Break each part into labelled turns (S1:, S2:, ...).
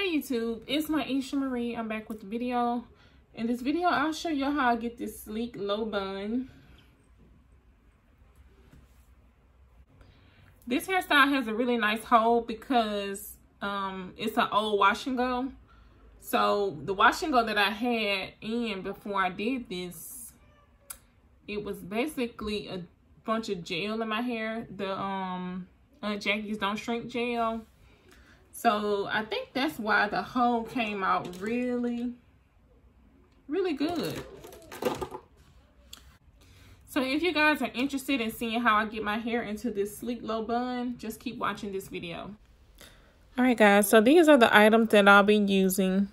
S1: Hey YouTube, it's my Isha Marie. I'm back with the video. In this video, I'll show you how I get this sleek low bun. This hairstyle has a really nice hold because it's an old wash and go. So the wash and go that I had in before I did this, it was basically a bunch of gel in my hair. The Aunt Jackie's Don't Shrink gel. So I think that's why the hold came out really good. So if you guys are interested in seeing how I get my hair into this sleek low bun, just keep watching this video. All right, guys, so these are the items that I'll be using.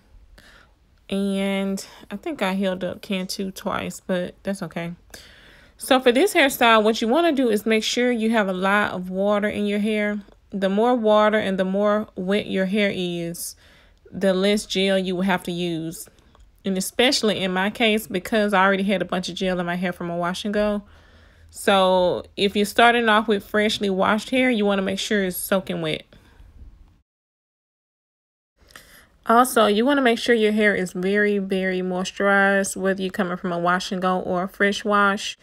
S1: And I think I held up can 2 twice, but that's okay. So for this hairstyle, what you want to do is make sure you have a lot of water in your hair. The more water and the more wet your hair is, the less gel you will have to use. And especially in my case, because I already had a bunch of gel in my hair from a wash and go. So if you're starting off with freshly washed hair, you want to make sure it's soaking wet. Also, you want to make sure your hair is very moisturized, whether you're coming from a wash and go or a fresh wash.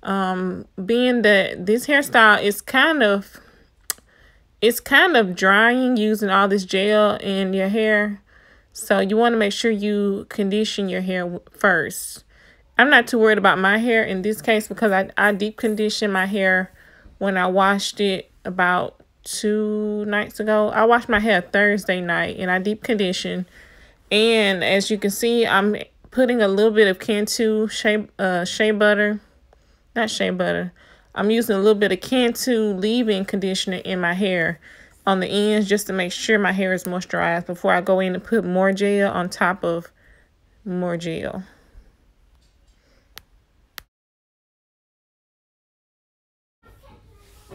S1: Being that this hairstyle is kind of drying using all this gel in your hair. So you want to make sure you condition your hair first. I'm not too worried about my hair in this case because I deep conditioned my hair when I washed it about 2 nights ago. I washed my hair Thursday night and I deep conditioned. And as you can see, I'm putting a little bit of Cantu shea butter. Not shea butter. I'm using a little bit of Cantu leave-in conditioner in my hair on the ends just to make sure my hair is moisturized before I go in and put more gel on top of more gel.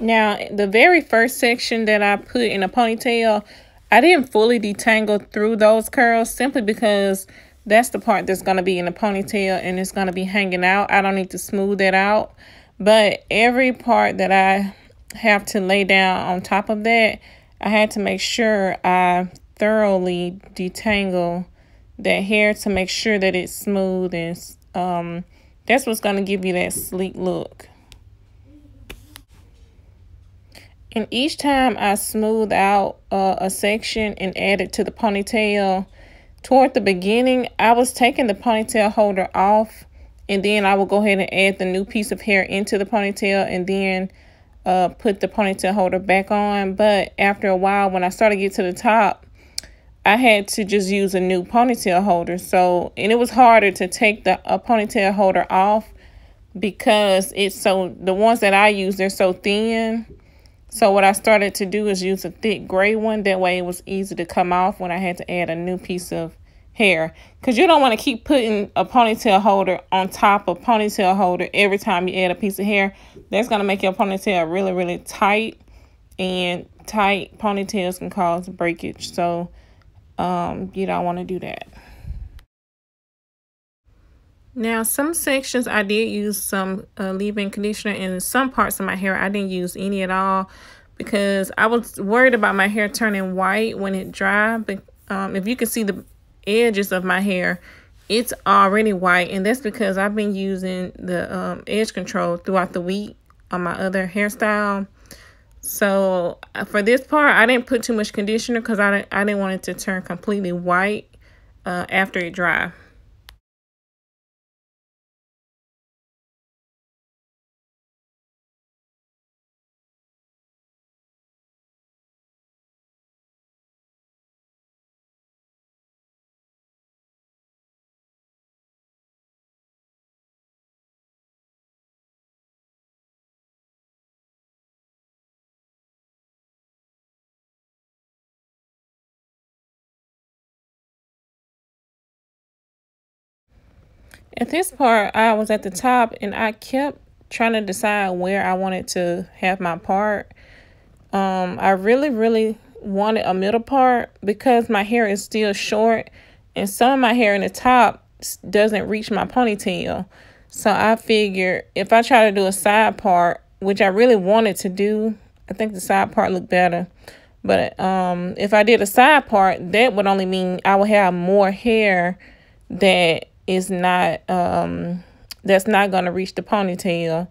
S1: Now, the very first section that I put in a ponytail, I didn't fully detangle through those curls simply because that's the part that's going to be in the ponytail and it's going to be hanging out. I don't need to smooth that out. But every part that I have to lay down on top of that, I had to make sure I thoroughly detangle that hair to make sure that it's smooth, and that's what's going to give you that sleek look. And each time I smooth out a section and add it to the ponytail, toward the beginning, I was taking the ponytail holder off, and then I will go ahead and add the new piece of hair into the ponytail and then put the ponytail holder back on. But after a while, when I started to get to the top, I had to just use a new ponytail holder. And it was harder to take the ponytail holder off because the ones that I use, they're so thin. So what I started to do is use a thick gray one. That way it was easy to come off when I had to add a new piece of hair, because you don't want to keep putting a ponytail holder on top of ponytail holder every time you add a piece of hair. That's going to make your ponytail really tight, and tight ponytails can cause breakage. So you don't want to do that. Now, some sections I did use some leave-in conditioner, and in some parts of my hair I didn't use any at all because I was worried about my hair turning white when it dried. But if you can see the edges of my hair, it's already white, and that's because I've been using the edge control throughout the week on my other hairstyle. So for this part, I didn't put too much conditioner because I didn't want it to turn completely white after it dries. At this part, I was at the top and I kept trying to decide where I wanted to have my part. I really wanted a middle part because my hair is still short and some of my hair in the top doesn't reach my ponytail. So I figured if I try to do a side part, which I really wanted to do, I think the side part looked better. But if I did a side part, that would only mean I would have more hair that is not that's not gonna reach the ponytail.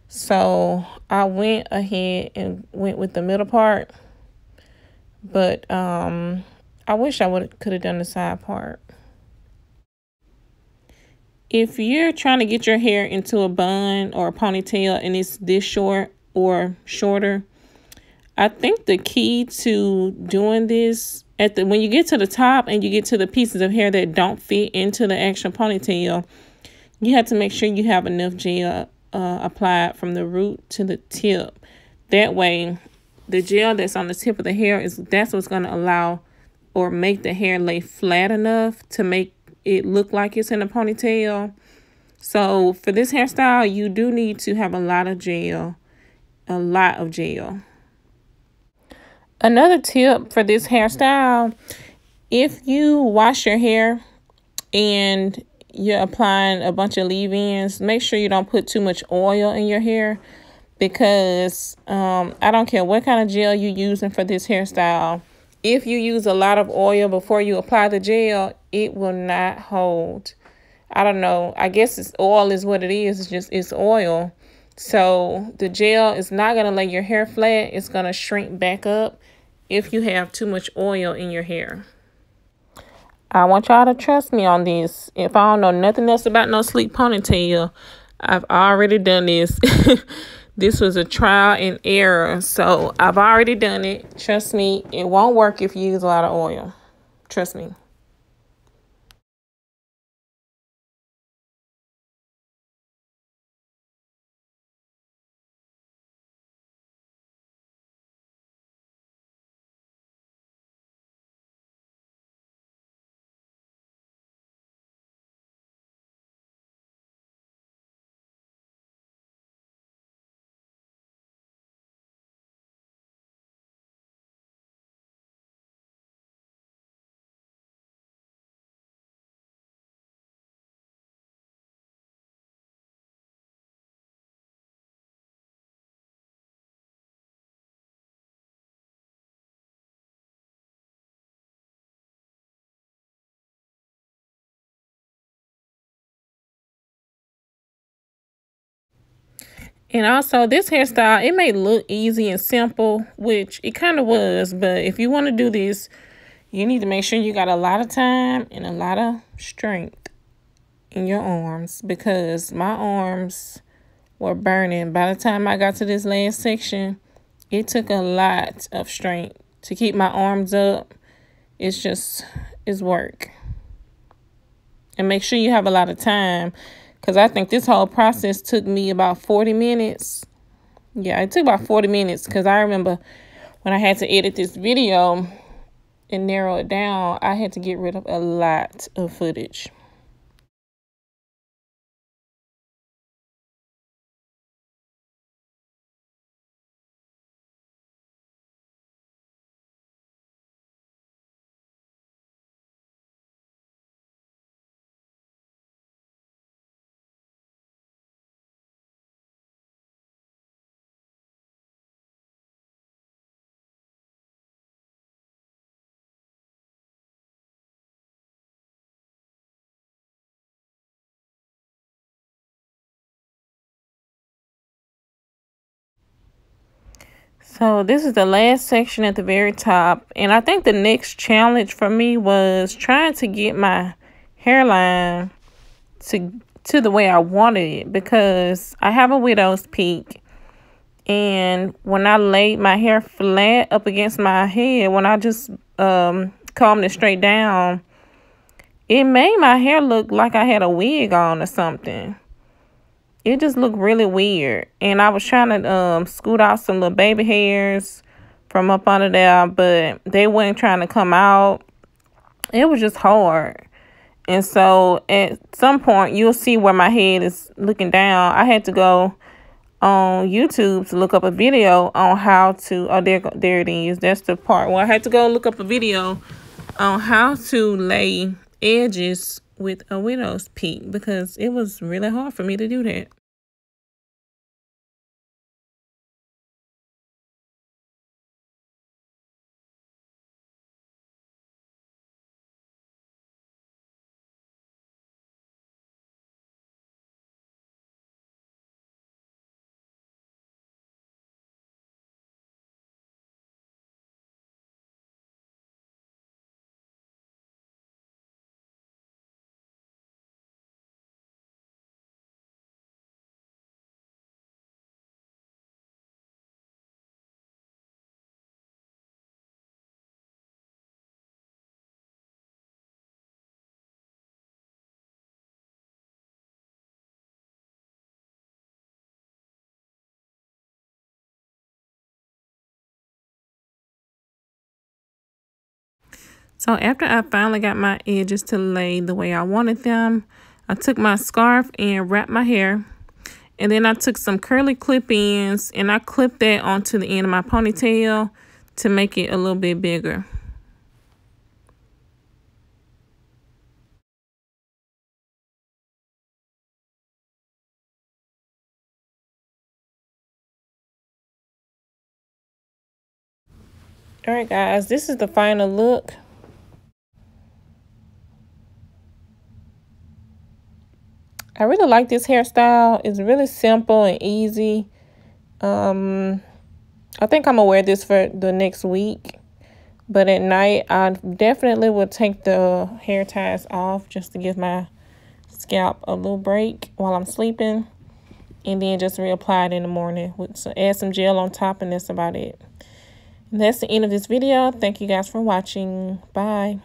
S1: So I went ahead and went with the middle part. But I wish I could have done the side part. If you're trying to get your hair into a bun or a ponytail and it's this short or shorter, I think the key to doing this when you get to the top and you get to the pieces of hair that don't fit into the actual ponytail, you have to make sure you have enough gel applied from the root to the tip. That way, the gel that's on the tip of the hair that's what's going to allow or make the hair lay flat enough to make it look like it's in a ponytail. So for this hairstyle, you do need to have a lot of gel. Another tip for this hairstyle, if you wash your hair and you're applying a bunch of leave-ins, make sure you don't put too much oil in your hair, because I don't care what kind of gel you're using for this hairstyle. If you use a lot of oil before you apply the gel, it will not hold. I don't know. I guess oil is what it is. It's oil. So the gel is not going to lay your hair flat. It's going to shrink back up if you have too much oil in your hair. I want y'all to trust me on this. If I don't know nothing else about no sleek ponytail, I've already done this. This was a trial and error. So I've already done it. Trust me, it won't work if you use a lot of oil. Trust me. And also, this hairstyle, it may look easy and simple, which it kind of was. But if you want to do this, you need to make sure you got a lot of time and a lot of strength in your arms, because my arms were burning. By the time I got to this last section, it took a lot of strength to keep my arms up. It's work. And make sure you have a lot of time, because I think this whole process took me about 40 minutes. Yeah, it took about 40 minutes, because I remember when I had to edit this video and narrow it down, I had to get rid of a lot of footage. So this is the last section at the very top. And I think the next challenge for me was trying to get my hairline to the way I wanted it, because I have a widow's peak. And when I laid my hair flat up against my head, when I just combed it straight down, it made my hair look like I had a wig on or something. It just looked really weird. And I was trying to scoot out some little baby hairs from up under there, but they weren't trying to come out. It was just hard. And so at some point, you'll see where my head is looking down. I had to go on YouTube to look up a video on how to, oh, there it is. That's the part where I had to go look up a video on how to lay edges with a widow's peak, because it was really hard for me to do that. So after I finally got my edges to lay the way I wanted them, I took my scarf and wrapped my hair. And then I took some curly clip-ins and I clipped that onto the end of my ponytail to make it a little bit bigger. All right, guys, this is the final look. I really like this hairstyle. It's really simple and easy. I think I'm gonna wear this for the next week. But at night, I definitely will take the hair ties off just to give my scalp a little break while I'm sleeping. And then just reapply it in the morning. Add some gel on top, and that's about it. And that's the end of this video. Thank you guys for watching. Bye.